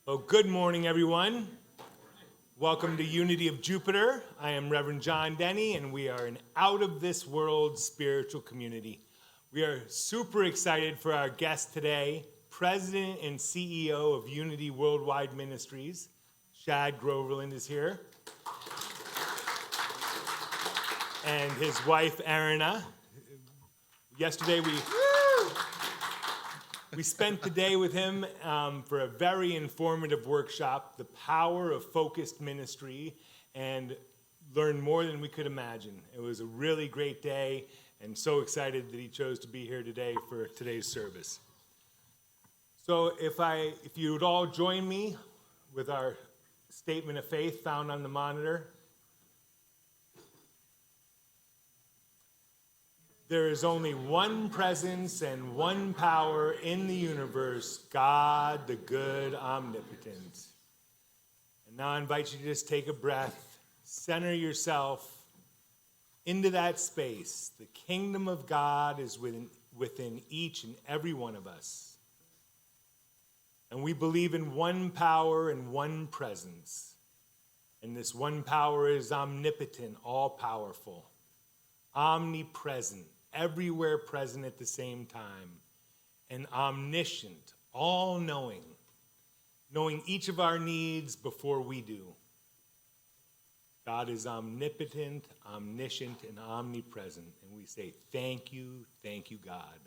Well, good morning, everyone. Welcome to Unity of Jupiter. I am Reverend John Denny, and we are an out-of-this-world spiritual community. We are super excited for our guest today, President and CEO of Unity Worldwide Ministries. Shad Groverland is here. And his wife, Arina. Yesterday, we spent the day with him for a very informative workshop, The Power of Focused Ministry, and learned more than we could imagine. It was a really great day, and so excited that he chose to be here today for today's service. So if you would all join me with our statement of faith found on the monitor. There is only one presence and one power in the universe, God, the good, omnipotent. And now I invite you to just take a breath, center yourself into that space. The kingdom of God is within each and every one of us. And we believe in one power and one presence. And this one power is omnipotent, all-powerful, omnipresent, everywhere present at the same time, and omniscient, all-knowing, knowing each of our needs before we do. God is omnipotent, omniscient, and omnipresent, and we say, thank you, God.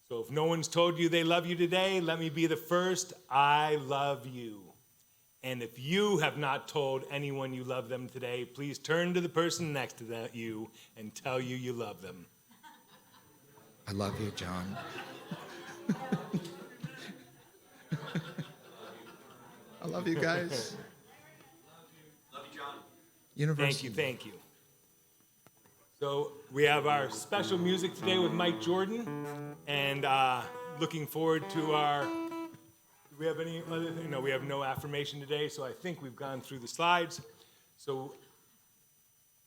So if no one's told you they love you today, let me be the first. I love you. And if you have not told anyone you love them today, please turn to the person next to you and tell you love them. I love you, John. I love you guys. Love you, John. Universal. Thank you. So we have our special music today with Mike Jordan, and looking forward to our... Do we have any other thing? No, we have no affirmation today, so I think we've gone through the slides. So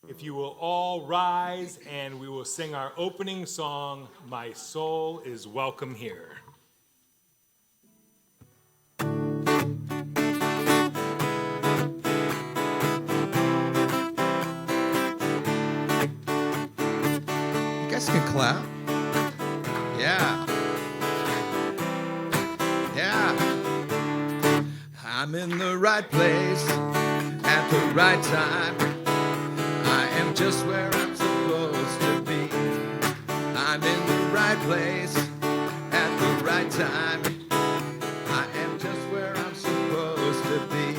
if you will all rise, and we will sing our opening song, My Soul is Welcome Here. You guys can clap. Yeah. I'm in the right place at the right time. I am just where I'm supposed to be. I'm in the right place at the right time. I am just where I'm supposed to be.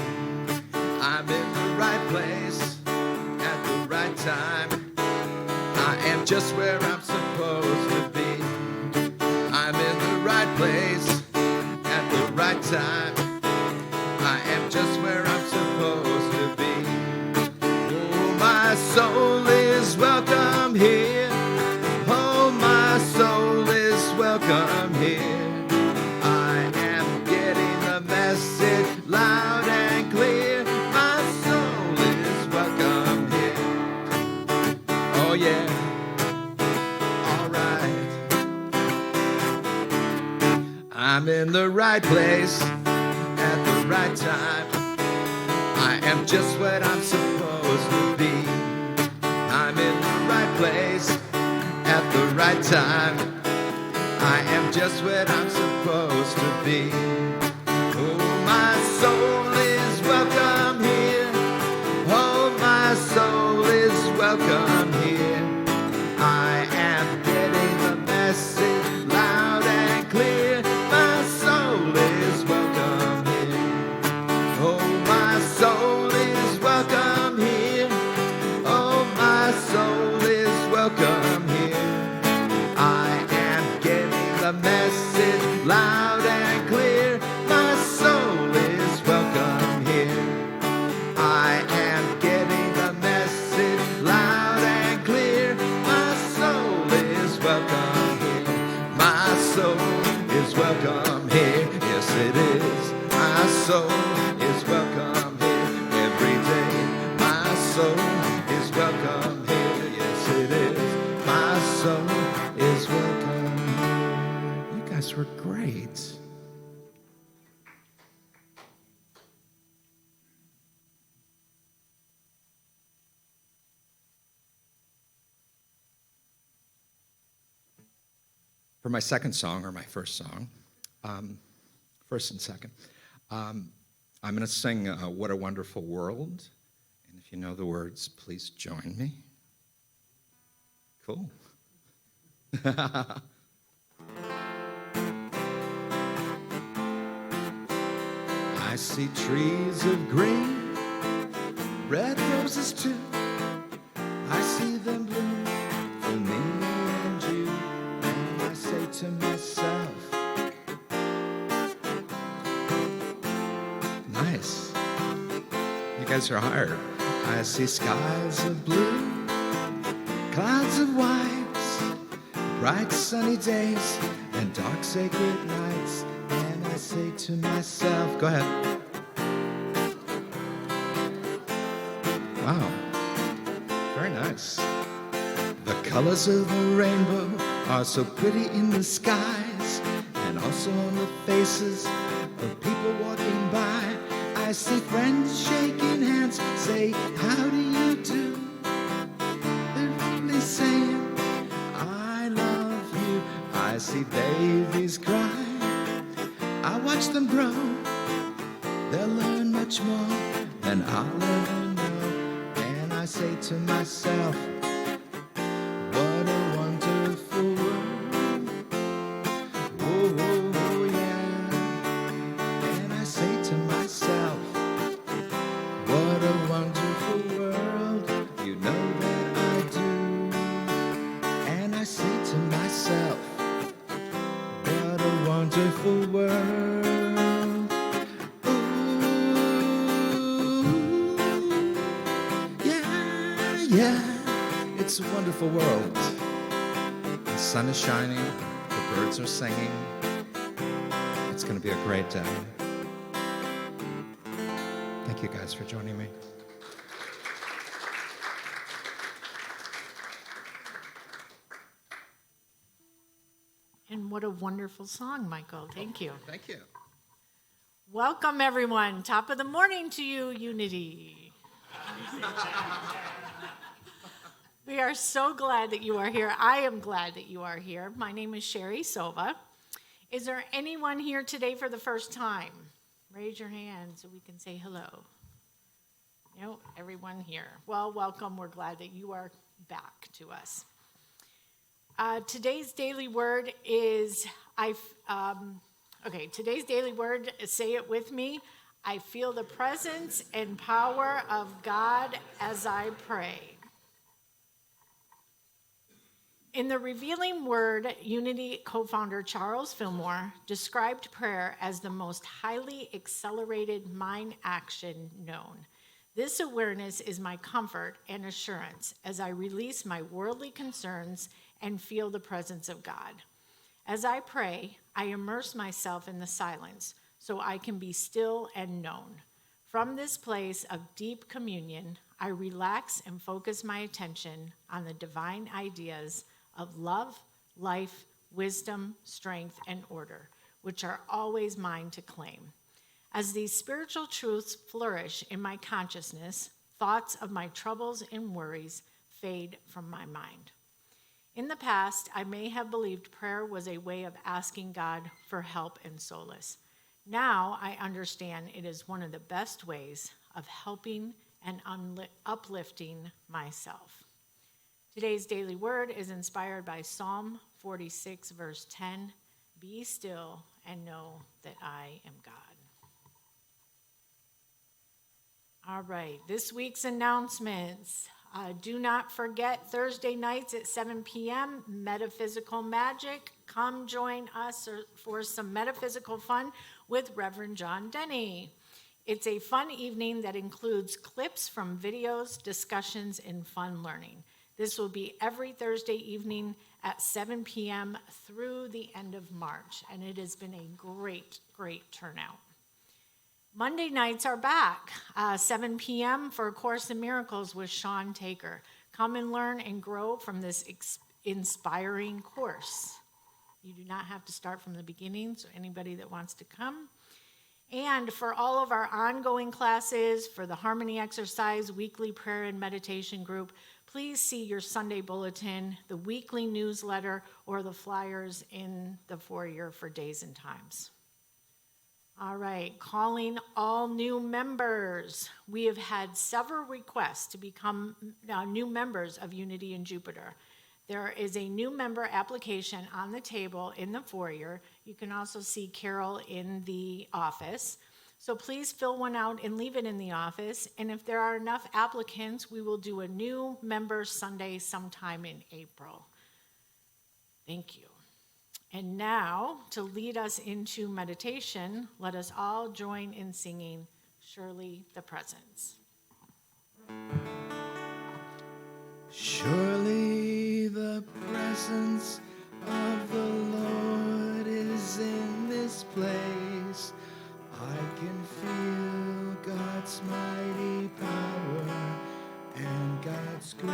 I'm in the right place at the right time. I am just where I'm supposed to be. I'm in the right place at the right time. I am just where I'm supposed to be. Oh, my soul is welcome here. Oh, my soul is welcome here. I am getting the message loud and clear. My soul is welcome here. Oh, yeah. All right. I'm in the right place at the right time. I am just what I'm supposed to be. I'm in the right place at the right time. I am just what I'm supposed to be. Oh, my soul is welcome here. Oh, my soul is welcome here. I am getting the message loud and clear. My soul is welcome here. Oh, my soul is welcome here. Oh, my soul is welcome here. I am getting the message loud and clear. My soul is welcome here. I am getting the message loud and clear. My soul is welcome here. My soul is welcome here. Yes, it is. My soul is welcome here every day. My soul is welcome here. Yes, it is. My soul is welcome here. You guys were great. for my second song, or my first song, first and second, I'm going to sing What a Wonderful World. And if you know the words, please join me. Cool. I see trees of green, red roses too. I see them bloom for me and you. And I say to myself, nice. You guys are hired. I see skies of blue, clouds of white, bright sunny days and dark sacred nights. And I say to myself, go ahead. Wow, very nice. The colors of the rainbow are so pretty in the skies, and also on the faces of people walking by. I see friends shaking hands, say, how do you do? They're really saying, I love you. I see babies cry, I watch them grow. They'll learn much more than I'll ever know. And I say to myself, what a wonderful world. Oh, oh, oh, yeah. And I say to myself, what a wonderful world. You know that I do. And I say to myself, what a wonderful world. Yeah, it's a wonderful world. The sun is shining, the birds are singing. It's going to be a great day. Thank you guys for joining me. And what a wonderful song, Michael. Thank you. Thank you. Welcome, everyone. Top of the morning to you, Unity. We are so glad that you are here. I am glad that you are here. My name is Sherry Sova. Is there anyone here today for the first time? Raise your hand so we can say hello. No, everyone here. Well, welcome. We're glad that you are back to us. Today's daily word is, today's daily word, say it with me. I feel the presence and power of God as I pray. In the Revealing Word, Unity co-founder Charles Fillmore described prayer as the most highly accelerated mind action known. This awareness is my comfort and assurance as I release my worldly concerns and feel the presence of God. As I pray, I immerse myself in the silence so I can be still and known. From this place of deep communion, I relax and focus my attention on the divine ideas of love, life, wisdom, strength, and order, which are always mine to claim. As these spiritual truths flourish in my consciousness, thoughts of my troubles and worries fade from my mind. In the past, I may have believed prayer was a way of asking God for help and solace. Now I understand it is one of the best ways of helping and uplifting myself. Today's daily word is inspired by Psalm 46, verse 10. Be still and know that I am God. All right, this week's announcements. Do not forget Thursday nights at 7 p.m., Metaphysical Magic. Come join us for some metaphysical fun with Reverend John Denny. It's a fun evening that includes clips from videos, discussions, and fun learning. This will be every Thursday evening at 7 p.m. through the end of March, and it has been a great, great turnout. Monday nights are back, 7 p.m. for A Course in Miracles with Sean Taker. Come and learn and grow from this inspiring course. You do not have to start from the beginning, so anybody that wants to come. And for all of our ongoing classes, for the Harmony Exercise, weekly prayer and meditation group, please see your Sunday bulletin, the weekly newsletter, or the flyers in the foyer for days and times. All right, calling all new members. We have had several requests to become new members of Unity in Jupiter. There is a new member application on the table in the foyer. You can also see Carol in the office. So please fill one out and leave it in the office. And if there are enough applicants, we will do a new member Sunday sometime in April. Thank you. And now, to lead us into meditation, let us all join in singing Surely the Presence. Surely the presence of the Lord is in this place. I can feel God's mighty power and God's grace.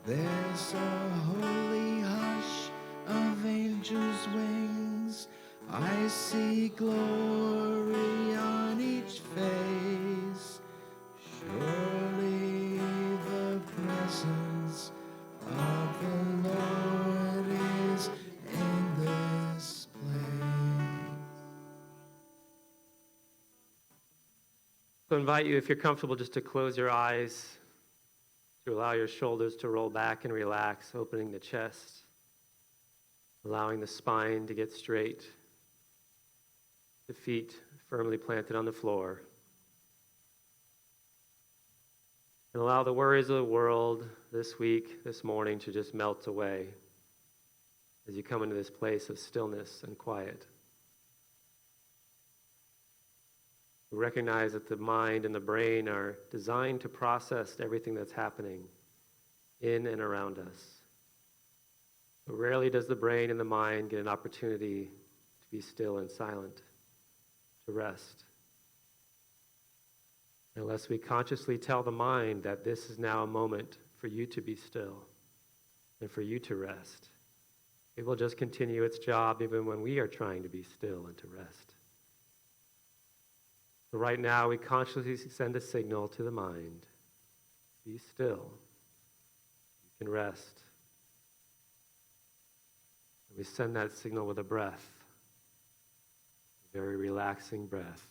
There's a holy hush of angels' wings. I see glory on each face. Surely the presence of the Lord is in this place. So I invite you, if you're comfortable, just to close your eyes, to allow your shoulders to roll back and relax, opening the chest, allowing the spine to get straight, the feet firmly planted on the floor. And allow the worries of the world this week, this morning, to just melt away as you come into this place of stillness and quiet. We recognize that the mind and the brain are designed to process everything that's happening in and around us. But rarely does the brain and the mind get an opportunity to be still and silent, to rest. Unless we consciously tell the mind that this is now a moment for you to be still and for you to rest, it will just continue its job even when we are trying to be still and to rest. So right now, we consciously send a signal to the mind. Be still. You can rest. And we send that signal with a breath, a very relaxing breath,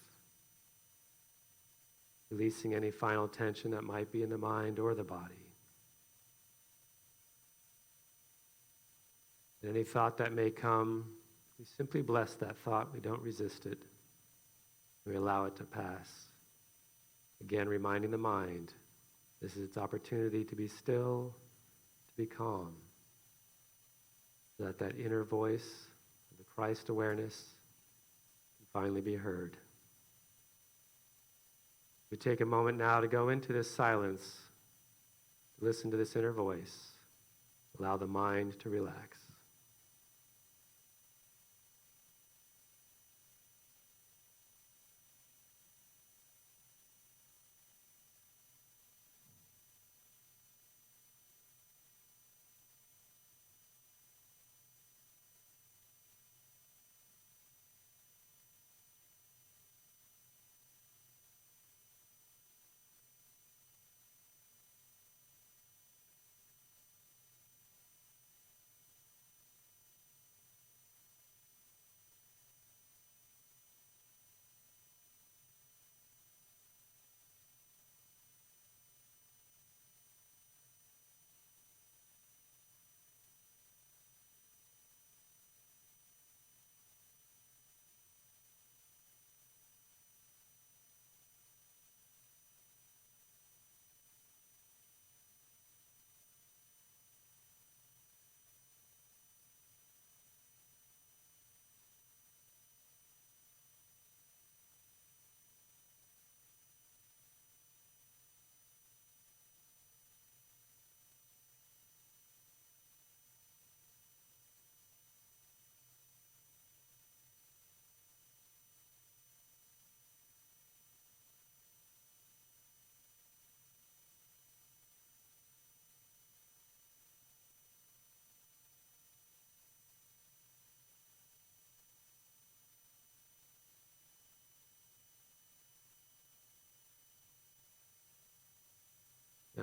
releasing any final tension that might be in the mind or the body. And any thought that may come, we simply bless that thought. We don't resist it. We allow it to pass. Again, reminding the mind, this is its opportunity to be still, to be calm, so that that inner voice of the Christ awareness can finally be heard. We take a moment now to go into this silence, to listen to this inner voice, allow the mind to relax.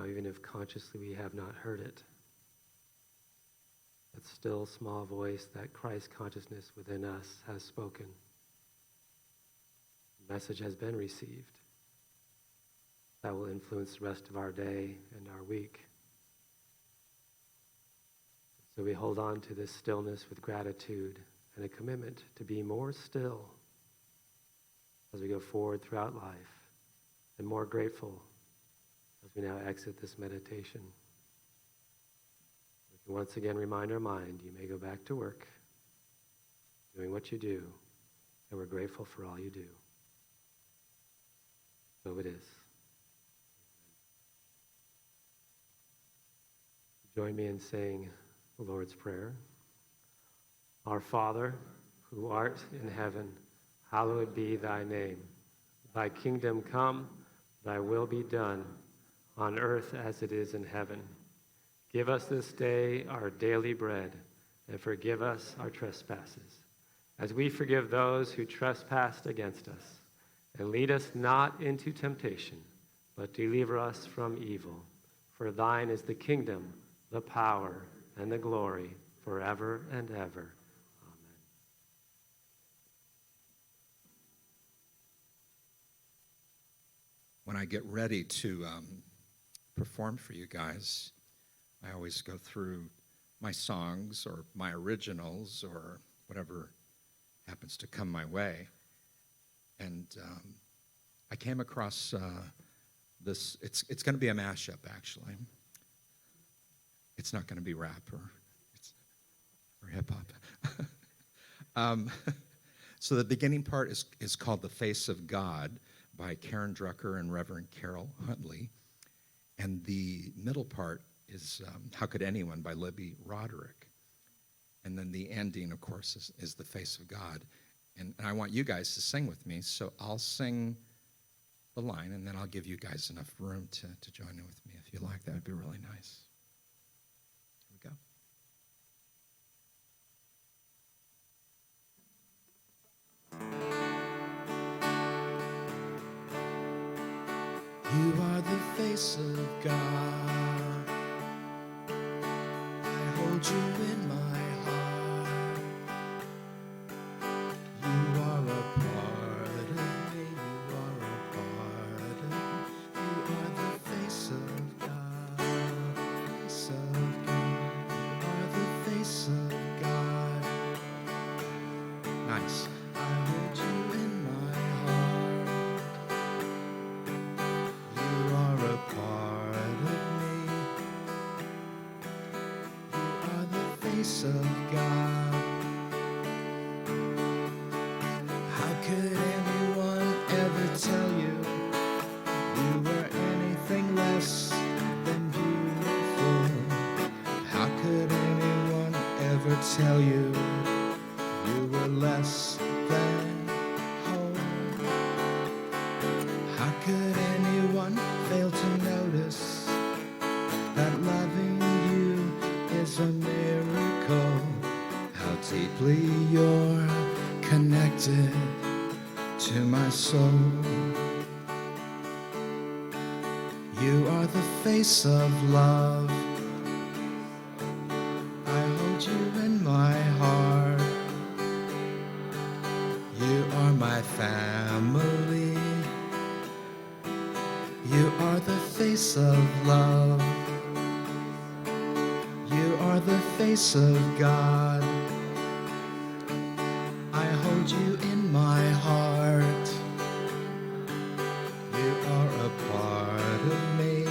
even if consciously we have not heard it. That still small voice, that Christ consciousness within us has spoken. The message has been received. That will influence the rest of our day and our week. So we hold on to this stillness with gratitude and a commitment to be more still as we go forward throughout life, and more grateful as we now exit this meditation. We can once again remind our mind, you may go back to work, doing what you do, and we're grateful for all you do. So it is. Join me in saying the Lord's Prayer. Our Father, who art in heaven, hallowed be thy name. Thy kingdom come, thy will be done, on earth as it is in heaven. Give us this day our daily bread, and forgive us our trespasses, as we forgive those who trespass against us. And lead us not into temptation, but deliver us from evil. For thine is the kingdom, the power, and the glory, forever and ever. Amen. When I get ready to perform for you guys, I always go through my songs or my originals or whatever happens to come my way. And I came across this. It's going to be a mashup, actually. It's not going to be rap or hip-hop. So the beginning part is called The Face of God by Karen Drucker and Reverend Carol Huntley. And the middle part is How Could Anyone by Libby Roderick. And then the ending, of course, is The Face of God. And I want you guys to sing with me, so I'll sing the line, and then I'll give you guys enough room to join in with me if you like. That would be really nice. Here we go. You are the face of God. I hold you in my heart. You are a part of me. You are a part of me. You are the face of God. Face of God. You are the face of God. Nice. I hold you in my heart. You are a part of me. You are the face of God. How could anyone ever tell you you were anything less than beautiful? How could anyone ever tell you you were less than whole? How could anyone fail to notice that loving you is a miracle? How deeply you're connected to my soul. You are the face of love. I hold you in my heart. You are my family. You are the face of love. You are the face of God. I hold you in my heart. You are a part of me.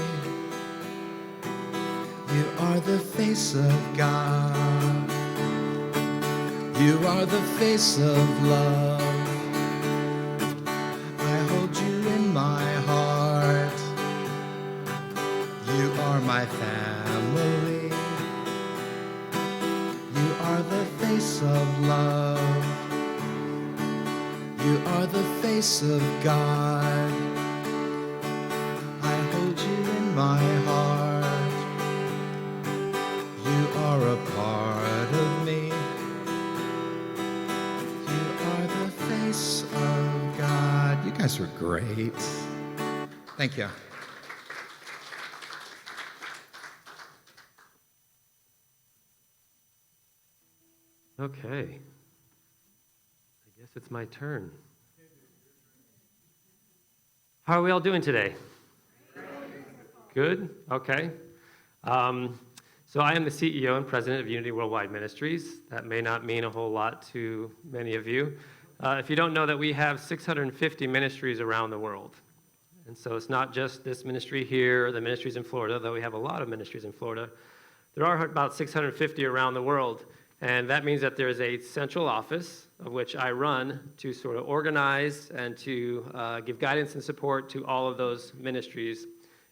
You are the face of God. You are the face of love. I hold you in my heart. You are my family. You are the face of love. You are the face of God. I hold you in my heart. You are a part of me. You are the face of God. You guys were great. Thank you. Okay. I guess it's my turn. How are we all doing today? Good? Okay. So I am the CEO and president of Unity Worldwide Ministries. That may not mean a whole lot to many of you. If you don't know that we have 650 ministries around the world. And so it's not just this ministry here, or the ministries in Florida, though we have a lot of ministries in Florida. There are about 650 around the world. And that means that there is a central office of which I run to sort of organize and to give guidance and support to all of those ministries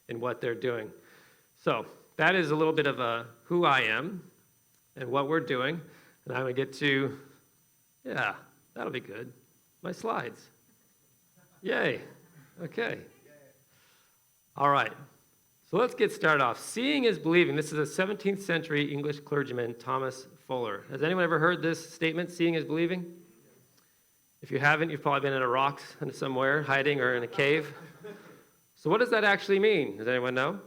in what they're doing. So that is a little bit of who I am and what we're doing. And I'm going to get to, yeah, that'll be good, my slides. Yay. Okay. All right. So let's get started off. Seeing is believing. This is a 17th century English clergyman, Thomas Fuller. Has anyone ever heard this statement, seeing is believing? If you haven't, you've probably been in a rock somewhere, hiding, or in a cave. So what does that actually mean? Does anyone know?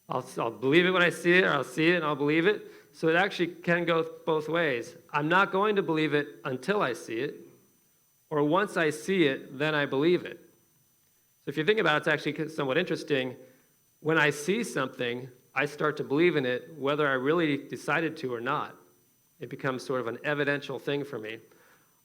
I'll believe it when I see it, or I'll see it and I'll believe it. So it actually can go both ways. I'm not going to believe it until I see it, or once I see it, then I believe it. So if you think about it, it's actually somewhat interesting. When I see something, I start to believe in it, whether I really decided to or not. It becomes sort of an evidential thing for me.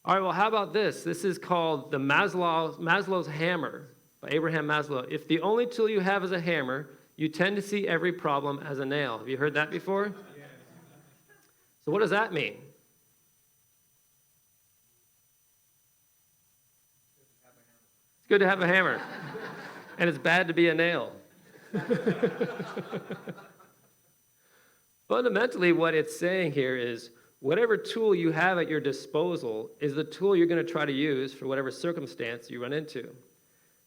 All right, well, how about this? This is called the Maslow's hammer by Abraham Maslow. If the only tool you have is a hammer, you tend to see every problem as a nail. Have you heard that before? Yes. So what does that mean? It's good to have a hammer. And it's bad to be a nail. Fundamentally, what it's saying here is whatever tool you have at your disposal is the tool you're going to try to use for whatever circumstance you run into.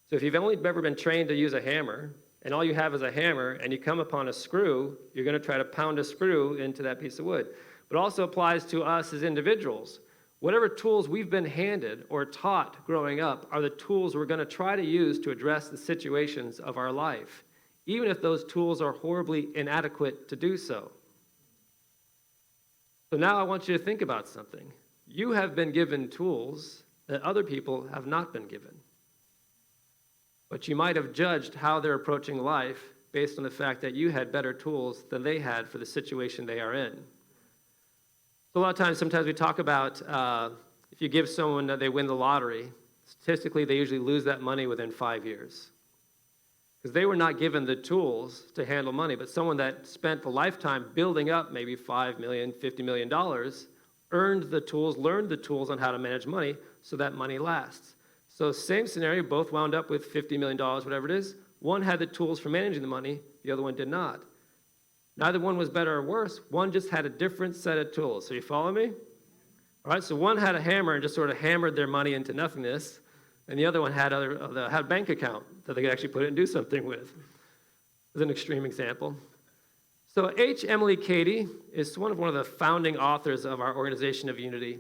So if you've only ever been trained to use a hammer, and all you have is a hammer, and you come upon a screw, you're going to try to pound a screw into that piece of wood. But it also applies to us as individuals. Whatever tools we've been handed or taught growing up are the tools we're going to try to use to address the situations of our life, even if those tools are horribly inadequate to do so. So now I want you to think about something. You have been given tools that other people have not been given. But you might have judged how they're approaching life based on the fact that you had better tools than they had for the situation they are in. So a lot of times, sometimes we talk about if you give someone that they win the lottery, statistically they usually lose that money within 5 years. Because they were not given the tools to handle money, but someone that spent a lifetime building up maybe $5 million, $50 million, earned the tools, learned the tools on how to manage money so that money lasts. So same scenario, both wound up with $50 million, whatever it is. One had the tools for managing the money, the other one did not. Neither one was better or worse. One just had a different set of tools. So you follow me? All right, so one had a hammer and just sort of hammered their money into nothingness, and the other one had a bank account that they could actually put it and do something with. As an extreme example. So H. Emily Cady is one of the founding authors of our organization of Unity.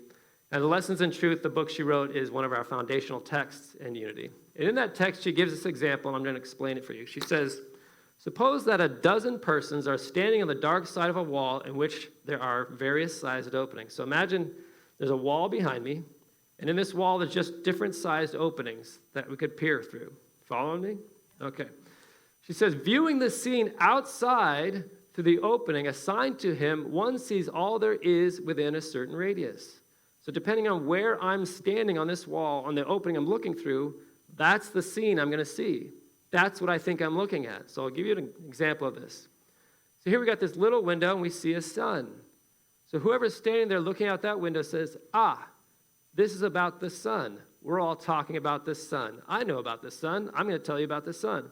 And the Lessons in Truth, the book she wrote, is one of our foundational texts in Unity. And in that text, she gives this example, and I'm going to explain it for you. She says, suppose that a dozen persons are standing on the dark side of a wall in which there are various sized openings. So imagine there's a wall behind me, and in this wall there's just different sized openings that we could peer through. Following me? Okay. She says, viewing the scene outside through the opening assigned to him, one sees all there is within a certain radius. So depending on where I'm standing on this wall, on the opening I'm looking through, that's the scene I'm going to see. That's what I think I'm looking at. So I'll give you an example of this. So here we got this little window, and we see a sun. So whoever's standing there looking out that window says, this is about the sun. We're all talking about the sun. I know about the sun. I'm going to tell you about the sun.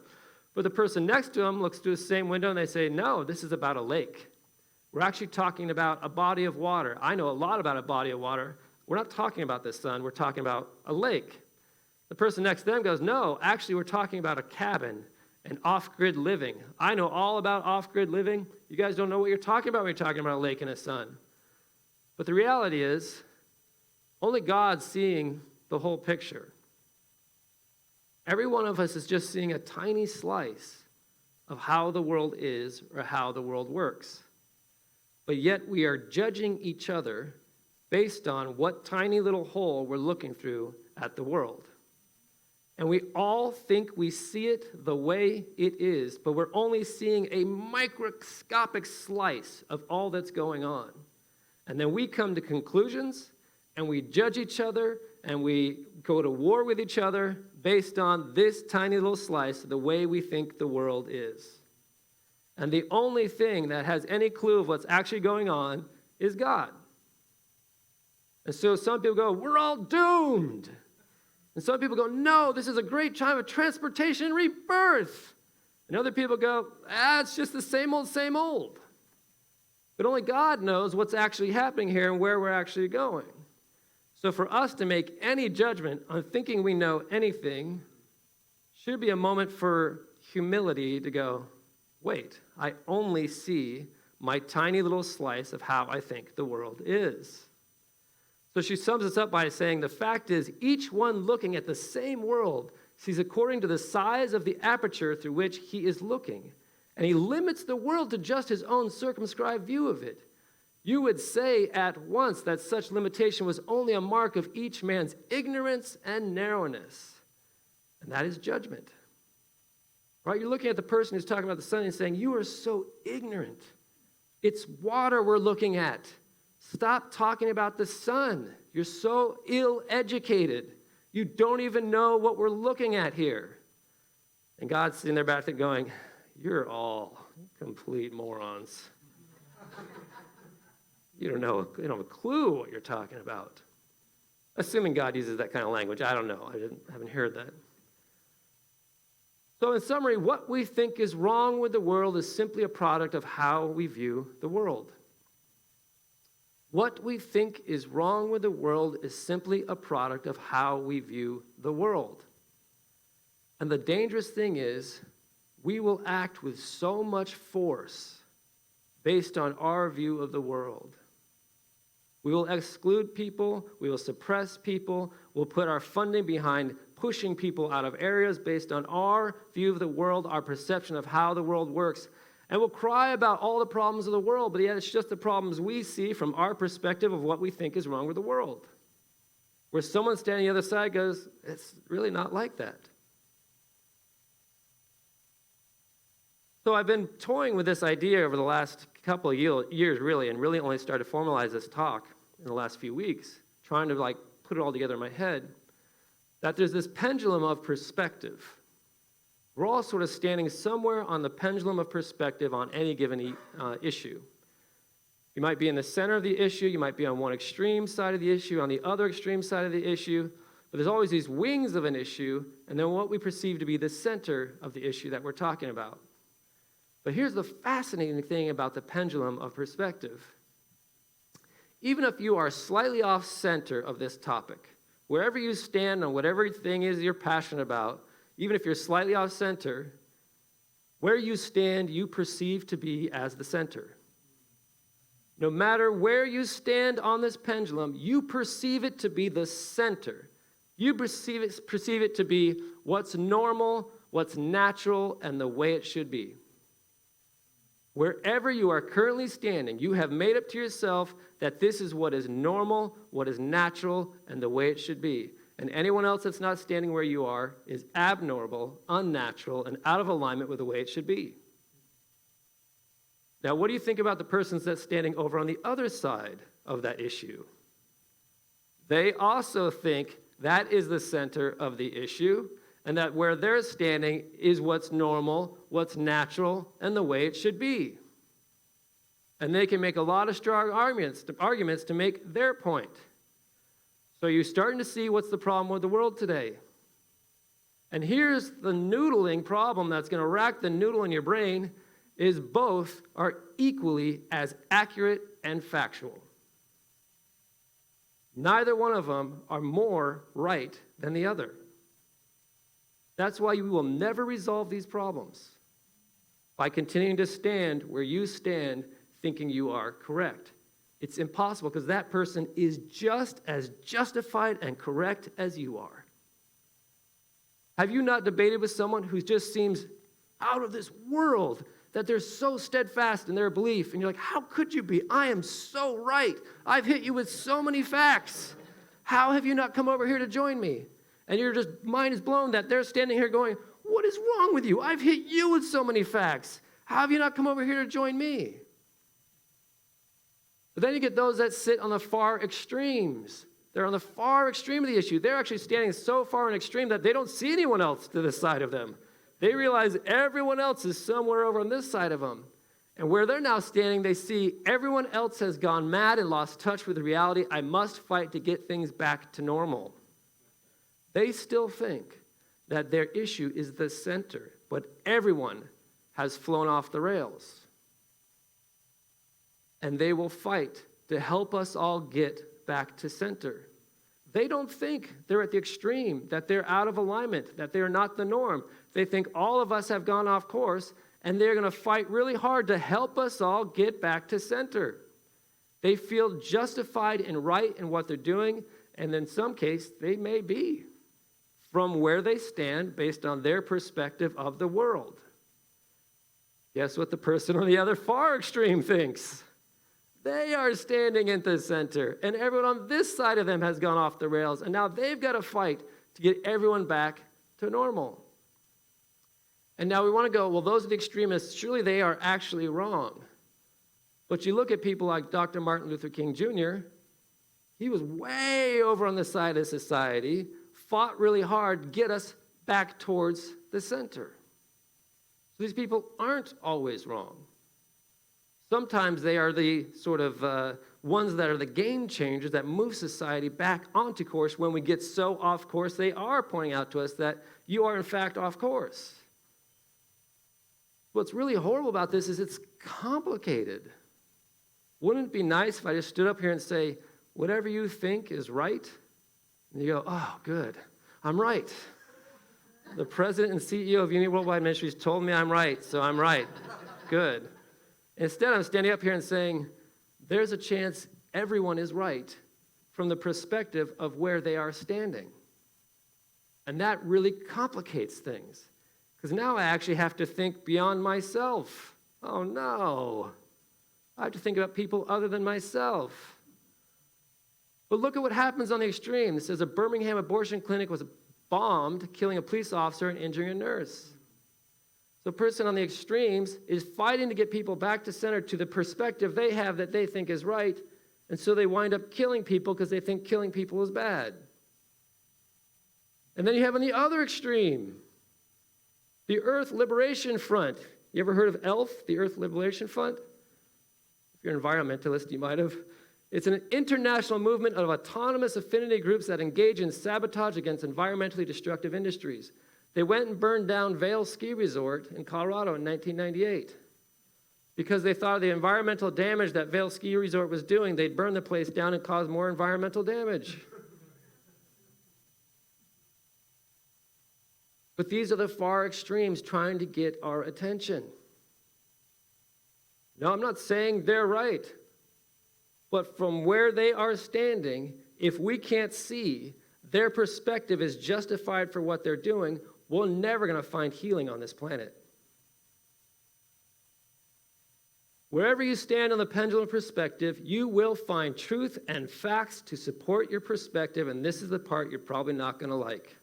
But the person next to him looks through the same window, and they say, no, this is about a lake. We're actually talking about a body of water. I know a lot about a body of water. We're not talking about the sun. We're talking about a lake. The person next to them goes, no, actually we're talking about a cabin and off-grid living. I know all about off-grid living. You guys don't know what you're talking about when you're talking about a lake and a sun. But the reality is, only God's seeing the whole picture. Every one of us is just seeing a tiny slice of how the world is or how the world works. but yet we are judging each other based on what tiny little hole we're looking through at the world. And we all think we see it the way it is, but we're only seeing a microscopic slice of all that's going on. And then we come to conclusions, and we judge each other, and we go to war with each other based on this tiny little slice of the way we think the world is. And the only thing that has any clue of what's actually going on is God. And so some people go, we're all doomed. And some people go, no, this is a great time of transportation and rebirth. And other people go, it's just the same old, same old. But only God knows what's actually happening here and where we're actually going. So for us to make any judgment on thinking we know anything should be a moment for humility to go, wait, I only see my tiny little slice of how I think the world is. So she sums this up by saying, the fact is, each one looking at the same world sees according to the size of the aperture through which he is looking. And he limits the world to just his own circumscribed view of it. You would say at once that such limitation was only a mark of each man's ignorance and narrowness. And that is judgment. Right? You're looking at the person who's talking about the sun and saying, you are so ignorant. It's water we're looking at. Stop talking about the sun. You're so ill-educated. You don't even know what we're looking at here. And God's sitting there back there going, you're all complete morons. You don't have a clue what you're talking about. Assuming God uses that kind of language. I don't know. I haven't heard that. So in summary, what we think is wrong with the world is simply a product of how we view the world. What we think is wrong with the world is simply a product of how we view the world. And the dangerous thing is, we will act with so much force based on our view of the world. We will exclude people, we will suppress people, we'll put our funding behind pushing people out of areas based on our view of the world, our perception of how the world works. And we'll cry about all the problems of the world, but yet it's just the problems we see from our perspective of what we think is wrong with the world. Where someone standing on the other side goes, it's really not like that. So I've been toying with this idea over the last couple of years, really, and really only started to formalize this talk in the last few weeks, trying to put it all together in my head, that there's this pendulum of perspective. We're all sort of standing somewhere on the pendulum of perspective on any given issue. You might be in the center of the issue, you might be on one extreme side of the issue, on the other extreme side of the issue, but there's always these wings of an issue, and then what we perceive to be the center of the issue that we're talking about. But here's the fascinating thing about the pendulum of perspective. Even if you are slightly off center of this topic, wherever you stand on whatever thing is you're passionate about, even if you're slightly off center, where you stand, you perceive to be as the center. No matter where you stand on this pendulum, you perceive it to be the center. You perceive it to be what's normal, what's natural, and the way it should be. Wherever you are currently standing, you have made up to yourself that this is what is normal, what is natural, and the way it should be. And anyone else that's not standing where you are is abnormal, unnatural, and out of alignment with the way it should be. Now, what do you think about the persons that's standing over on the other side of that issue? They also think that is the center of the issue, and that where they're standing is what's normal, what's natural, and the way it should be. And they can make a lot of strong arguments to make their point. So you're starting to see what's the problem with the world today. And here's the noodling problem that's going to rack the noodle in your brain, is both are equally as accurate and factual. Neither one of them are more right than the other. That's why you will never resolve these problems by continuing to stand where you stand thinking you are correct. It's impossible because that person is just as justified and correct as you are. Have you not debated with someone who just seems out of this world that they're so steadfast in their belief. And you're like, how could you be? I am so right. I've hit you with so many facts. How have you not come over here to join me? And your just mind is blown that they're standing here going, what is wrong with you? I've hit you with so many facts. How have you not come over here to join me? But then you get those that sit on the far extremes. They're on the far extreme of the issue. They're actually standing so far in extreme that they don't see anyone else to this side of them. They realize everyone else is somewhere over on this side of them. And where they're now standing, they see everyone else has gone mad and lost touch with reality. I must fight to get things back to normal. They still think that their issue is the center, but everyone has flown off the rails. And they will fight to help us all get back to center. They don't think they're at the extreme, that they're out of alignment, that they're not the norm. They think all of us have gone off course, and they're going to fight really hard to help us all get back to center. They feel justified and right in what they're doing, and in some case, they may be, from where they stand based on their perspective of the world. Guess what the person on the other far extreme thinks? They are standing at the center, and everyone on this side of them has gone off the rails, and now they've got to fight to get everyone back to normal. And now we want to go, well, those are the extremists. Surely they are actually wrong. But you look at people like Dr. Martin Luther King Jr., he was way over on the side of society, fought really hard to get us back towards the center. So these people aren't always wrong. Sometimes they are the sort of ones that are the game changers that move society back onto course. When we get so off course, they are pointing out to us that you are in fact off course. What's really horrible about this is it's complicated. Wouldn't it be nice if I just stood up here and say, whatever you think is right? And you go, oh, good, I'm right. The president and CEO of Unity Worldwide Ministries told me I'm right, so I'm right. Good. Instead, I'm standing up here and saying, there's a chance everyone is right from the perspective of where they are standing. And that really complicates things. Because now I actually have to think beyond myself. Oh, no. I have to think about people other than myself. But look at what happens on the extreme. It says a Birmingham abortion clinic was bombed, killing a police officer and injuring a nurse. The person on the extremes is fighting to get people back to center to the perspective they have that they think is right, and so they wind up killing people because they think killing people is bad. And then you have on the other extreme, the Earth Liberation Front. You ever heard of ELF, the Earth Liberation Front? If you're an environmentalist, you might have. It's an international movement of autonomous affinity groups that engage in sabotage against environmentally destructive industries. They went and burned down Vail Ski Resort in Colorado in 1998. Because they thought of the environmental damage that Vail Ski Resort was doing, they'd burn the place down and cause more environmental damage. But these are the far extremes trying to get our attention. No, I'm not saying they're right. But from where they are standing, if we can't see their perspective is justified for what they're doing, we're never going to find healing on this planet. Wherever you stand on the pendulum of perspective, you will find truth and facts to support your perspective, and this is the part you're probably not going to like.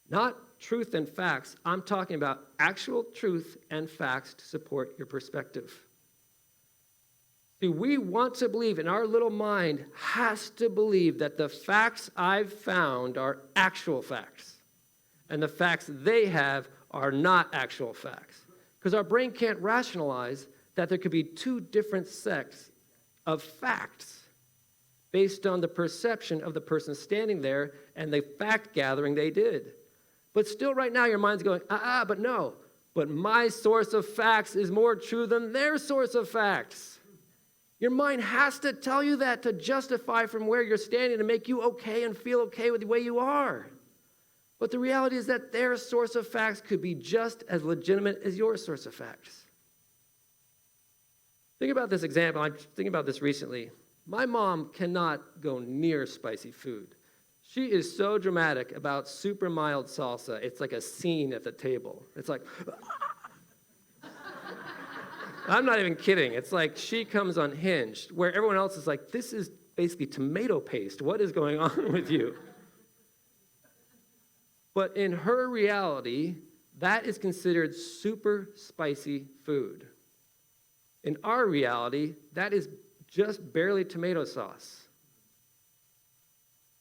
Not truth and facts. I'm talking about actual truth and facts to support your perspective. See, we want to believe, and our little mind has to believe that the facts I've found are actual facts, and the facts they have are not actual facts. Because our brain can't rationalize that there could be two different sets of facts based on the perception of the person standing there and the fact gathering they did. But still right now your mind's going, but no. But my source of facts is more true than their source of facts. Your mind has to tell you that to justify from where you're standing to make you okay and feel okay with the way you are. But the reality is that their source of facts could be just as legitimate as your source of facts. Think about this example. I'm thinking about this recently. My mom cannot go near spicy food. She is so dramatic about super mild salsa. It's like a scene at the table. It's like, I'm not even kidding. It's like she comes unhinged, where everyone else is like, this is basically tomato paste. What is going on with you? But in her reality, that is considered super spicy food. In our reality, that is just barely tomato sauce.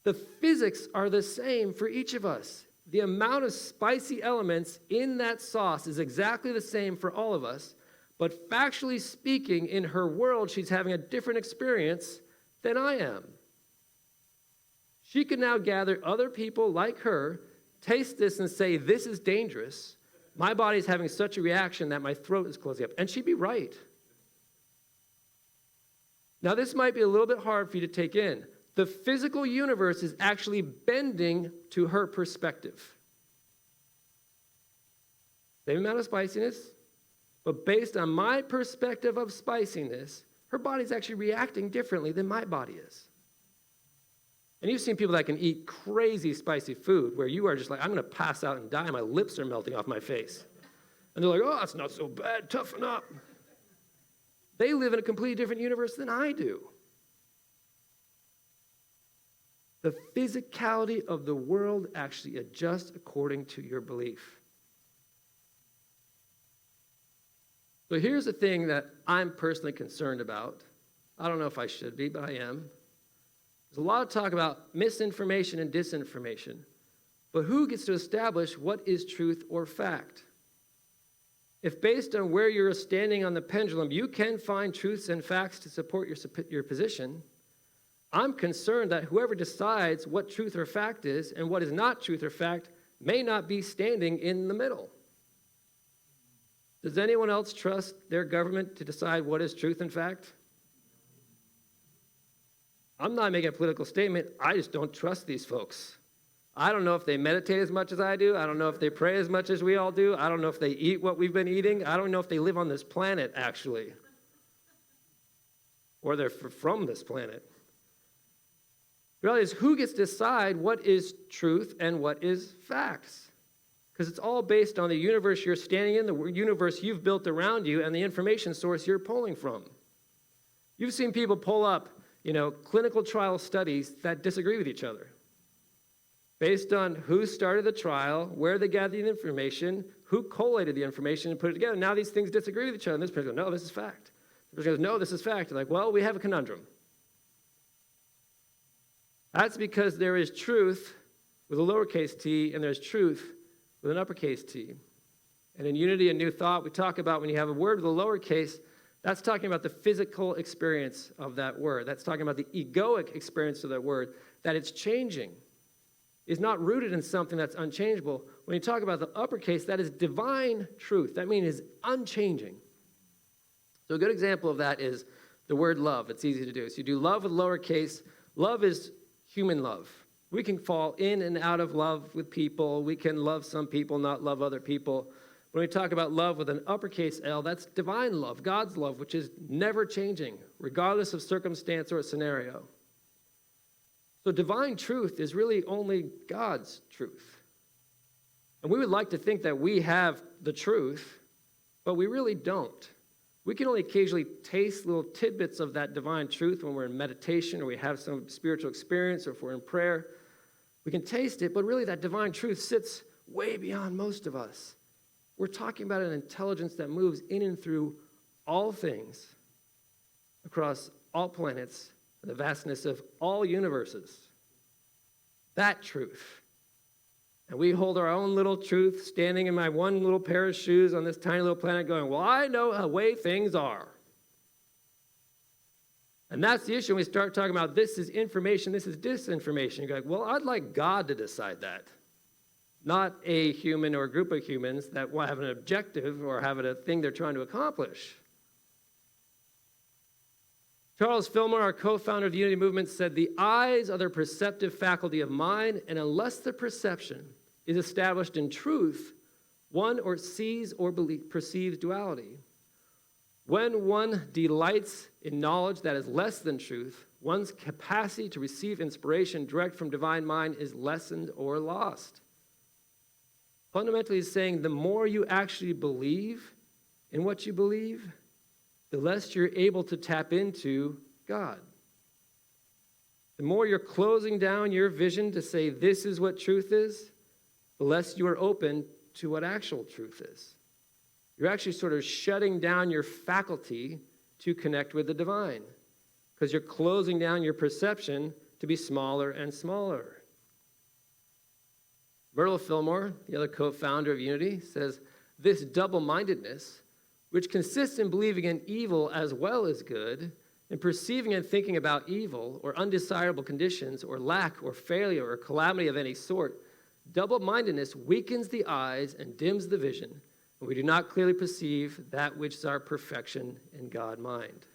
The physics are the same for each of us. The amount of spicy elements in that sauce is exactly the same for all of us, but factually speaking, in her world, she's having a different experience than I am. She could now gather other people like her, taste this and say, this is dangerous. My body's having such a reaction that my throat is closing up. And she'd be right. Now, this might be a little bit hard for you to take in. The physical universe is actually bending to her perspective. Same amount of spiciness, but based on my perspective of spiciness, her body's actually reacting differently than my body is. And you've seen people that can eat crazy spicy food where you are just like, I'm going to pass out and die. My lips are melting off my face. And they're like, oh, it's not so bad. Toughen up. They live in a completely different universe than I do. The physicality of the world actually adjusts according to your belief. So here's the thing that I'm personally concerned about. I don't know if I should be, but I am. There's a lot of talk about misinformation and disinformation. But who gets to establish what is truth or fact? If based on where you're standing on the pendulum, you can find truths and facts to support your position, I'm concerned that whoever decides what truth or fact is and what is not truth or fact may not be standing in the middle. Does anyone else trust their government to decide what is truth and fact? I'm not making a political statement. I just don't trust these folks. I don't know if they meditate as much as I do. I don't know if they pray as much as we all do. I don't know if they eat what we've been eating. I don't know if they live on this planet, actually. Or they're from this planet. The reality is, who gets to decide what is truth and what is facts? Because it's all based on the universe you're standing in, the universe you've built around you, and the information source you're pulling from. You've seen people pull up, clinical trial studies that disagree with each other. Based on who started the trial, where they gathered the information, who collated the information and put it together. Now these things disagree with each other. And this person goes, no, this is fact. This person goes, no, this is fact. They're like, well, we have a conundrum. That's because there is truth with a lowercase t, and there's truth with an uppercase t. And in Unity and New Thought, we talk about when you have a word with a lowercase, that's talking about the physical experience of that word. That's talking about the egoic experience of that word, that it's changing. Is not rooted in something that's unchangeable. When you talk about the uppercase, that is divine truth. That means it's unchanging. So a good example of that is the word love. It's easy to do. So you do love with lowercase. Love is human love. We can fall in and out of love with people. We can love some people, not love other people. When we talk about love with an uppercase L, that's divine love, God's love, which is never changing, regardless of circumstance or scenario. So divine truth is really only God's truth. And we would like to think that we have the truth, but we really don't. We can only occasionally taste little tidbits of that divine truth when we're in meditation or we have some spiritual experience or if we're in prayer. We can taste it, but really that divine truth sits way beyond most of us. We're talking about an intelligence that moves in and through all things across all planets, the vastness of all universes. That truth. And we hold our own little truth standing in my one little pair of shoes on this tiny little planet going, well, I know the way things are. And that's the issue when we start talking about this is information, this is disinformation. You're like, well, I'd like God to decide that. Not a human or a group of humans that have an objective or have a thing they're trying to accomplish. Charles Fillmore, our co-founder of the Unity Movement, said, the eyes are the perceptive faculty of mind, and unless the perception is established in truth, one or sees or perceives duality. When one delights in knowledge that is less than truth, one's capacity to receive inspiration direct from divine mind is lessened or lost. Fundamentally, he's saying the more you actually believe in what you believe, the less you're able to tap into God. The more you're closing down your vision to say this is what truth is, the less you are open to what actual truth is. You're actually sort of shutting down your faculty to connect with the divine because you're closing down your perception to be smaller and smaller. Myrtle Fillmore, the other co-founder of Unity, says, this double-mindedness, which consists in believing in evil as well as good, and perceiving and thinking about evil or undesirable conditions or lack or failure or calamity of any sort, double-mindedness weakens the eyes and dims the vision, and we do not clearly perceive that which is our perfection in God mind.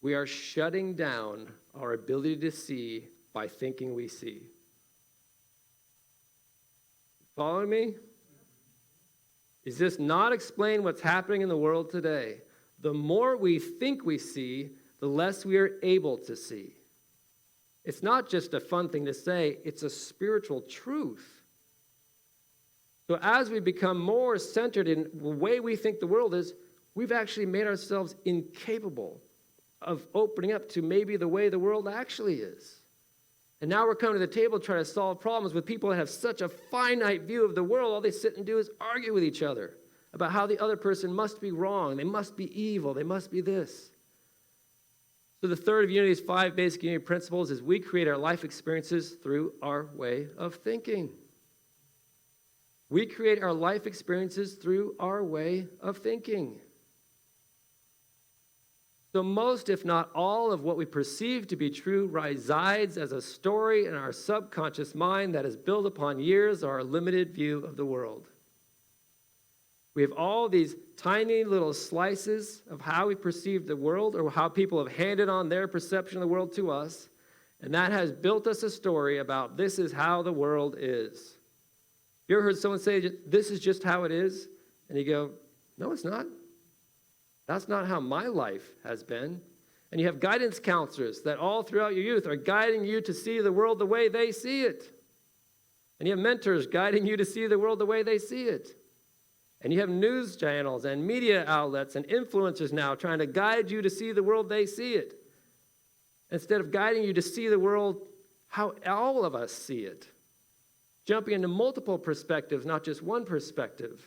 We are shutting down our ability to see by thinking we see. Following me? Is this not explain what's happening in the world today? The more we think we see, the less we are able to see. It's not just a fun thing to say, it's a spiritual truth. So as we become more centered in the way we think the world is, we've actually made ourselves incapable of opening up to maybe the way the world actually is. And now we're coming to the table trying to solve problems with people that have such a finite view of the world. All they sit and do is argue with each other about how the other person must be wrong, they must be evil, they must be this. So the third of Unity's 5 basic Unity principles is we create our life experiences through our way of thinking. We create our life experiences through our way of thinking. So most, if not all, of what we perceive to be true resides as a story in our subconscious mind that is built upon years of our limited view of the world. We have all these tiny little slices of how we perceive the world or how people have handed on their perception of the world to us, and that has built us a story about this is how the world is. You ever heard someone say, this is just how it is? And you go, no, it's not. That's not how my life has been. And you have guidance counselors that all throughout your youth are guiding you to see the world the way they see it. And you have mentors guiding you to see the world the way they see it. And you have news channels and media outlets and influencers now trying to guide you to see the world they see it, instead of guiding you to see the world how all of us see it, jumping into multiple perspectives, not just one perspective.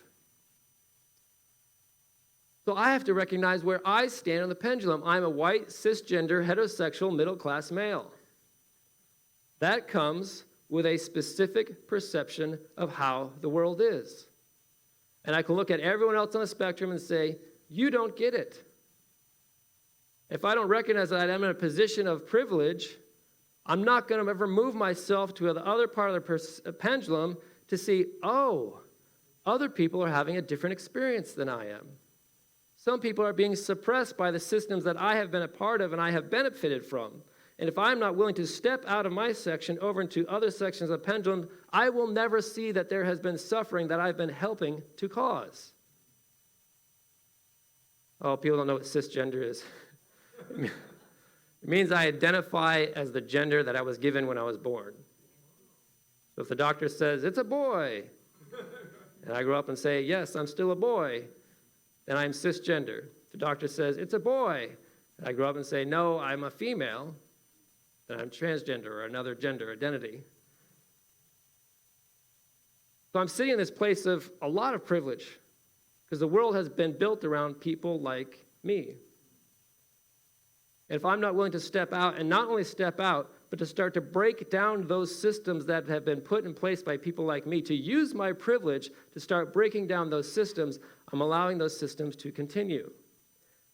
So I have to recognize where I stand on the pendulum. I'm a white, cisgender, heterosexual, middle-class male. That comes with a specific perception of how the world is. And I can look at everyone else on the spectrum and say, you don't get it. If I don't recognize that I'm in a position of privilege, I'm not going to ever move myself to the other part of the pendulum to see, oh, other people are having a different experience than I am. Some people are being suppressed by the systems that I have been a part of and I have benefited from. And if I'm not willing to step out of my section over into other sections of the pendulum, I will never see that there has been suffering that I've been helping to cause. Oh, people don't know what cisgender is. It means I identify as the gender that I was given when I was born. So if the doctor says, it's a boy, and I grow up and say, yes, I'm still a boy, then I'm cisgender. If the doctor says, it's a boy, and I grow up and say, no, I'm a female, then I'm transgender or another gender identity. So I'm sitting in this place of a lot of privilege because the world has been built around people like me. And if I'm not willing to step out, and not only step out, but to start to break down those systems that have been put in place by people like me, to use my privilege to start breaking down those systems, I'm allowing those systems to continue.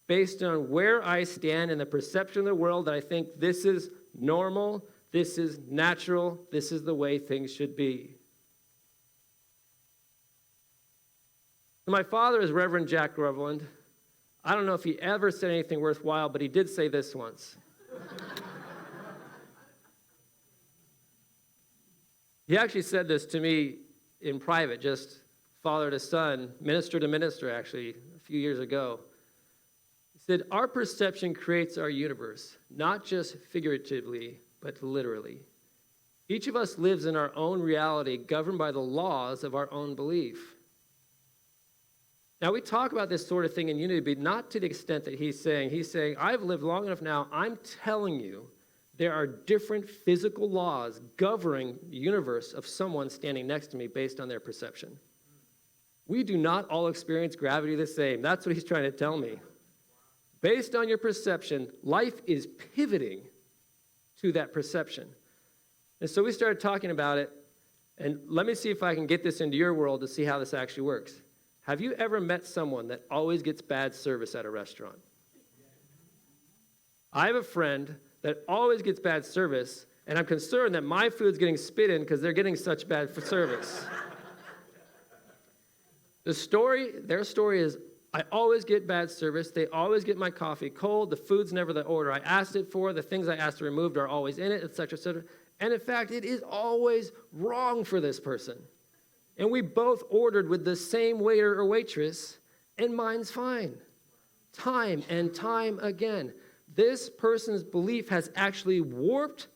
Based on where I stand in the perception of the world that I think this is normal, this is natural, this is the way things should be. My father is Reverend Jack Groverland. I don't know if he ever said anything worthwhile, but he did say this once. He actually said this to me in private, just father to son, minister to minister, actually, a few years ago. He said, our perception creates our universe, not just figuratively, but literally. Each of us lives in our own reality, governed by the laws of our own belief. Now, we talk about this sort of thing in unity, but not to the extent that he's saying, I've lived long enough now, I'm telling you, there are different physical laws governing the universe of someone standing next to me based on their perception. We do not all experience gravity the same. That's what he's trying to tell me. Based on your perception, life is pivoting to that perception. And so we started talking about it, and let me see if I can get this into your world to see how this actually works. Have you ever met someone that always gets bad service at a restaurant? I have a friend that always gets bad service, and I'm concerned that my food's getting spit in because they're getting such bad service. Their story is, I always get bad service. They always get my coffee cold. The food's never the order I asked it for. The things I asked removed are always in it, et cetera, et cetera. And in fact, it is always wrong for this person. And we both ordered with the same waiter or waitress, and mine's fine. Time and time again. This person's belief has actually warped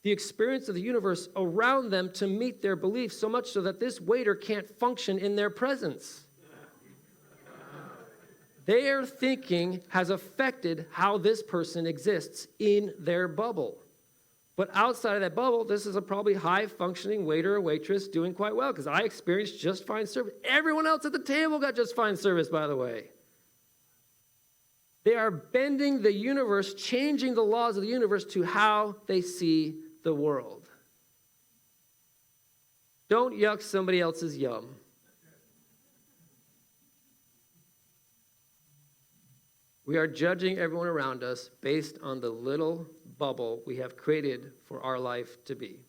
the experience of the universe around them to meet their beliefs, so much so that this waiter can't function in their presence. Their thinking has affected how this person exists in their bubble. But outside of that bubble, this is a probably high-functioning waiter or waitress doing quite well, because I experienced just fine service. Everyone else at the table got just fine service, by the way. They are bending the universe, changing the laws of the universe to how they see the world. Don't yuck somebody else's yum. We are judging everyone around us based on the little bubble we have created for our life to be.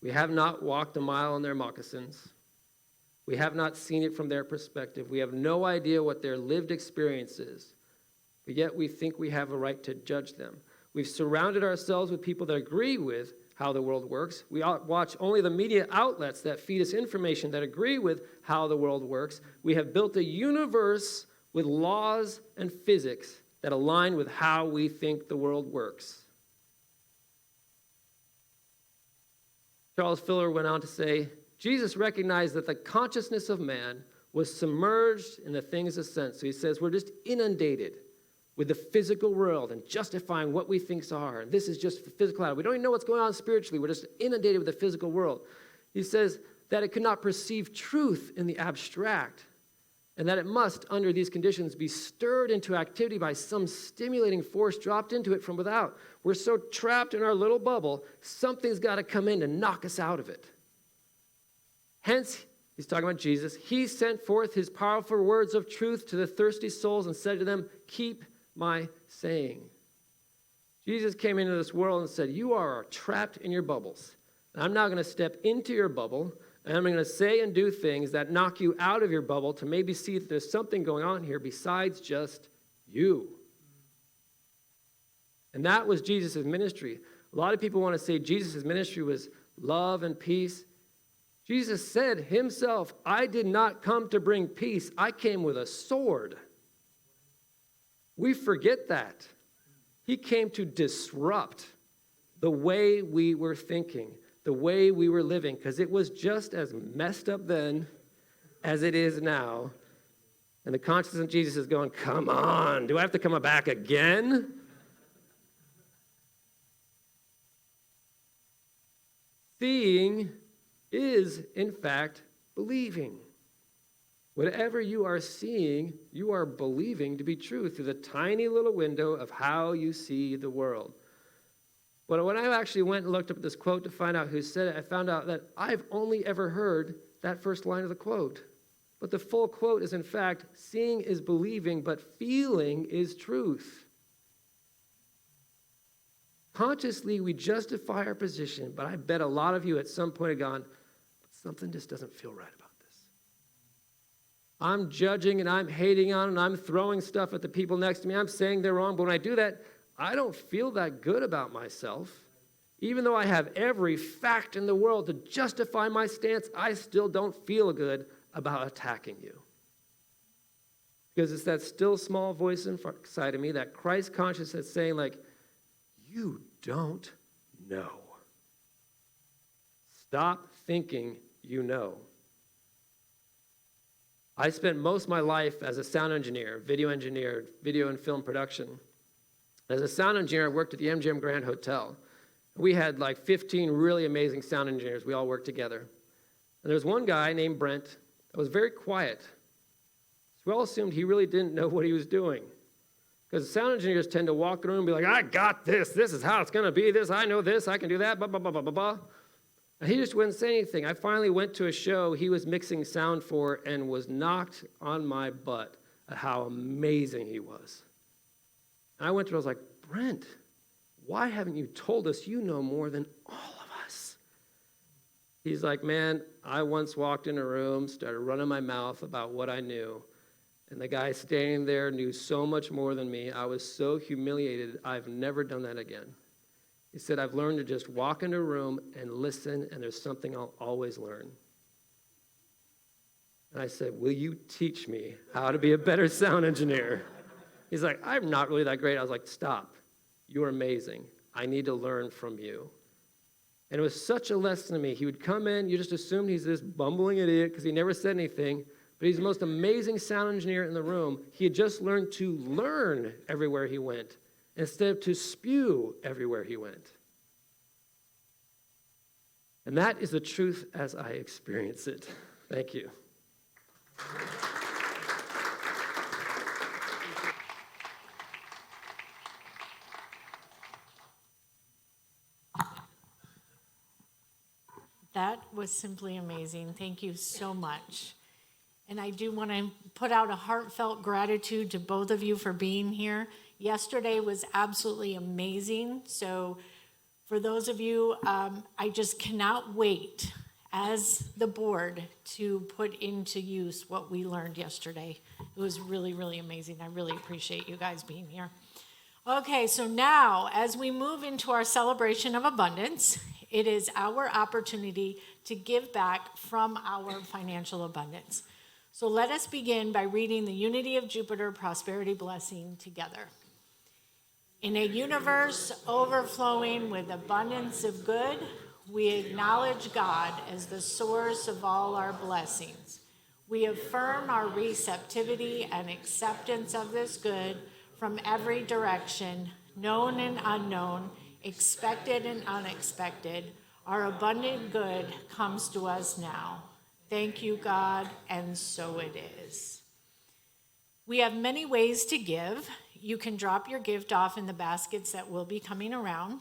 We have not walked a mile in their moccasins. We have not seen it from their perspective. We have no idea what their lived experience is, but yet we think we have a right to judge them. We've surrounded ourselves with people that agree with how the world works. We watch only the media outlets that feed us information that agree with how the world works. We have built a universe with laws and physics that align with how we think the world works. Charles Fuller went on to say, Jesus recognized that the consciousness of man was submerged in the things of sense. So he says we're just inundated with the physical world and justifying what we think are. And this is just the physical. We don't even know what's going on spiritually. We're just inundated with the physical world. He says that it could not perceive truth in the abstract, and that it must, under these conditions, be stirred into activity by some stimulating force dropped into it from without. We're so trapped in our little bubble, something's got to come in to knock us out of it. Hence, he's talking about Jesus. He sent forth his powerful words of truth to the thirsty souls and said to them, keep my saying. Jesus came into this world and said, you are trapped in your bubbles. And I'm now going to step into your bubble, and I'm going to say and do things that knock you out of your bubble to maybe see that there's something going on here besides just you. And that was Jesus' ministry. A lot of people want to say Jesus' ministry was love and peace. Jesus said himself, I did not come to bring peace. I came with a sword. We forget that. He came to disrupt the way we were thinking, the way we were living, because it was just as messed up then as it is now. And the consciousness of Jesus is going, come on, do I have to come back again? Seeing is, in fact, believing. Whatever you are seeing, you are believing to be true through the tiny little window of how you see the world. But when I actually went and looked up this quote to find out who said it, I found out that I've only ever heard that first line of the quote. But the full quote is, in fact, seeing is believing, but feeling is truth. Consciously, we justify our position, but I bet a lot of you at some point have gone, something just doesn't feel right about this. I'm judging and I'm hating on and I'm throwing stuff at the people next to me. I'm saying they're wrong, but when I do that, I don't feel that good about myself. Even though I have every fact in the world to justify my stance, I still don't feel good about attacking you. Because it's that still small voice inside of me, that Christ consciousness that's saying like, you don't know. Stop thinking you know. I spent most of my life as a sound engineer, video and film production. As a sound engineer, I worked at the MGM Grand Hotel. We had like 15 really amazing sound engineers. We all worked together. And there was one guy named Brent that was very quiet. So we all assumed he really didn't know what he was doing. Because sound engineers tend to walk in the room and be like, I got this. This is how it's going to be. This, I know this. I can do that. Blah, blah, blah, blah, blah, blah. And he just wouldn't say anything. I finally went to a show he was mixing sound for and was knocked on my butt at how amazing he was. And I went to him, I was like, Brent, why haven't you told us you know more than all of us? He's like, man, I once walked in a room, started running my mouth about what I knew, and the guy standing there knew so much more than me. I was so humiliated, I've never done that again. He said, I've learned to just walk into a room and listen, and there's something I'll always learn. And I said, will you teach me how to be a better sound engineer? He's like, I'm not really that great. I was like, stop. You're amazing. I need to learn from you. And it was such a lesson to me. He would come in, you just assumed he's this bumbling idiot because he never said anything, but he's the most amazing sound engineer in the room. He had just learned to learn everywhere he went instead of to spew everywhere he went. And that is the truth as I experience it. Thank you. That was simply amazing. Thank you so much. And I do want to put out a heartfelt gratitude to both of you for being here. Yesterday was absolutely amazing. So for those of you, I just cannot wait as the board to put into use what we learned yesterday. It was really, really amazing. I really appreciate you guys being here. Okay, so now as we move into our celebration of abundance, it is our opportunity to give back from our financial abundance. So let us begin by reading the Unity of Jupiter Prosperity Blessing together. In a universe overflowing with abundance of good, we acknowledge God as the source of all our blessings. We affirm our receptivity and acceptance of this good from every direction, known and unknown, expected and unexpected. Our abundant good comes to us now. Thank you, God, and so it is. We have many ways to give. You can drop your gift off in the baskets that will be coming around.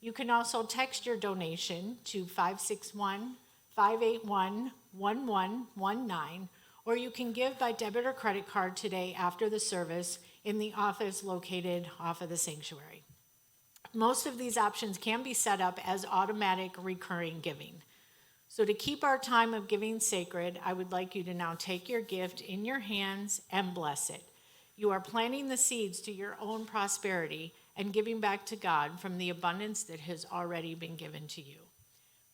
You can also text your donation to 561-581-1119, or you can give by debit or credit card today after the service in the office located off of the sanctuary. Most of these options can be set up as automatic recurring giving. So to keep our time of giving sacred, I would like you to now take your gift in your hands and bless it. You are planting the seeds to your own prosperity and giving back to God from the abundance that has already been given to you.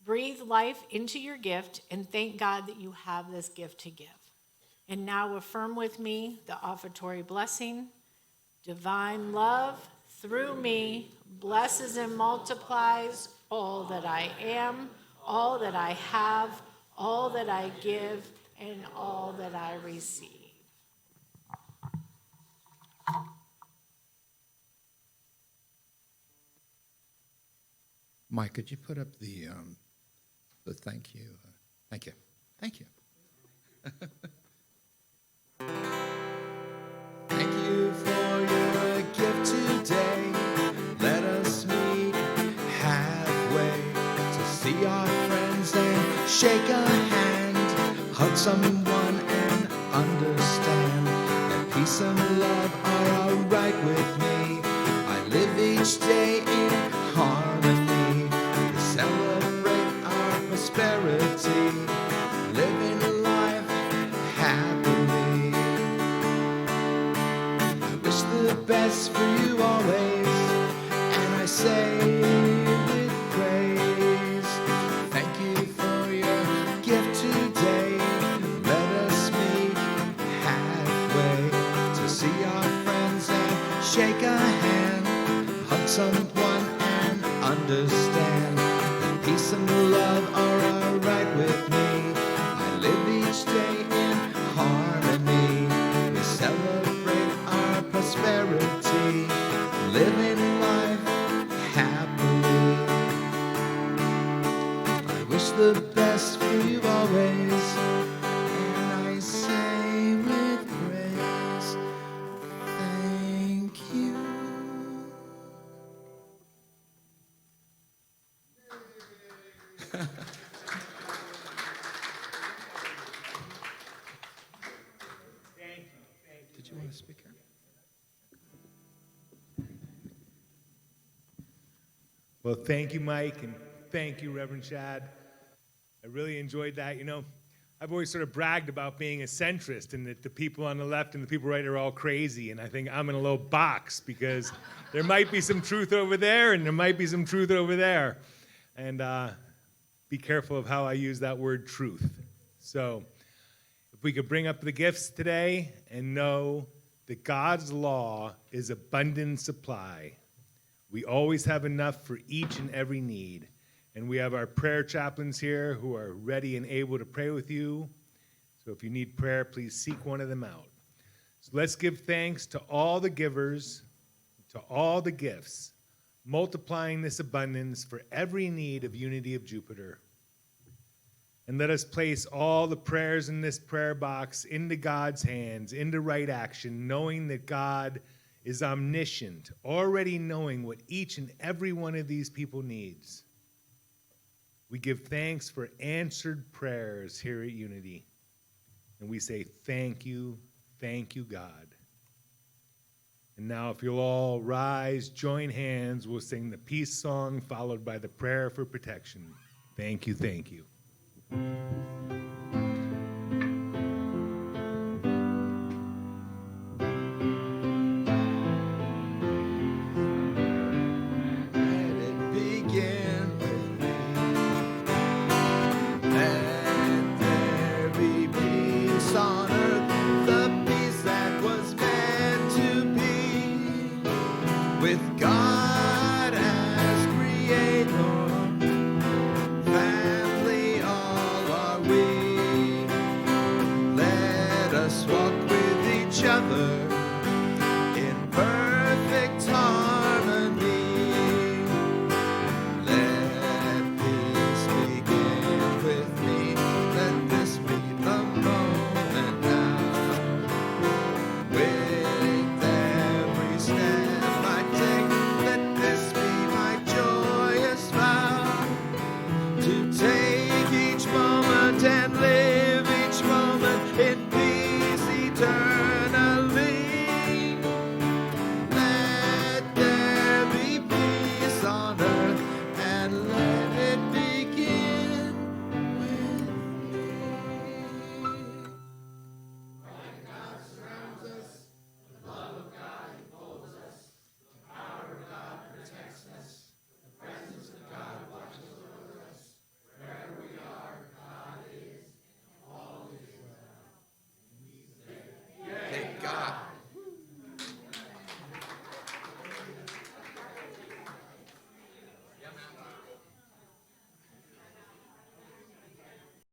Breathe life into your gift and thank God that you have this gift to give. And now affirm with me the offertory blessing. Divine love through me blesses and multiplies all that I am, all that I have, all that I give, and all that I receive. Mike, could you put up the thank you? Thank you. Thank you. Thank you for your gift today. Let us meet halfway to see our friends and shake a hand, hug someone and understand that peace and love are all right with me. I live each day in harmony to celebrate our prosperity, living life happily. I wish the best for you always, and I say with praise, thank you for your gift today. Let us meet halfway to see our friends and shake a hand, hug someone and understand that peace and love are all right with me. I live each day in harmony the best for you always. And I say with grace, thank you. Did you want to speak here? Well, thank you, Mike, and thank you, Reverend Shad. I really enjoyed that. You know, I've always sort of bragged about being a centrist and that the people on the left and the people right are all crazy, and I think I'm in a little box because there might be some truth over there and there might be some truth over there. And be careful of how I use that word truth. So if we could bring up the gifts today and know that God's law is abundant supply. We always have enough for each and every need. And we have our prayer chaplains here who are ready and able to pray with you. So if you need prayer, please seek one of them out. So let's give thanks to all the givers, to all the gifts, multiplying this abundance for every need of Unity of Jupiter. And let us place all the prayers in this prayer box into God's hands, into right action, knowing that God is omniscient, already knowing what each and every one of these people needs. We give thanks for answered prayers here at Unity. And we say, thank you, God. And now if you'll all rise, join hands, we'll sing the peace song followed by the prayer for protection. Thank you, thank you.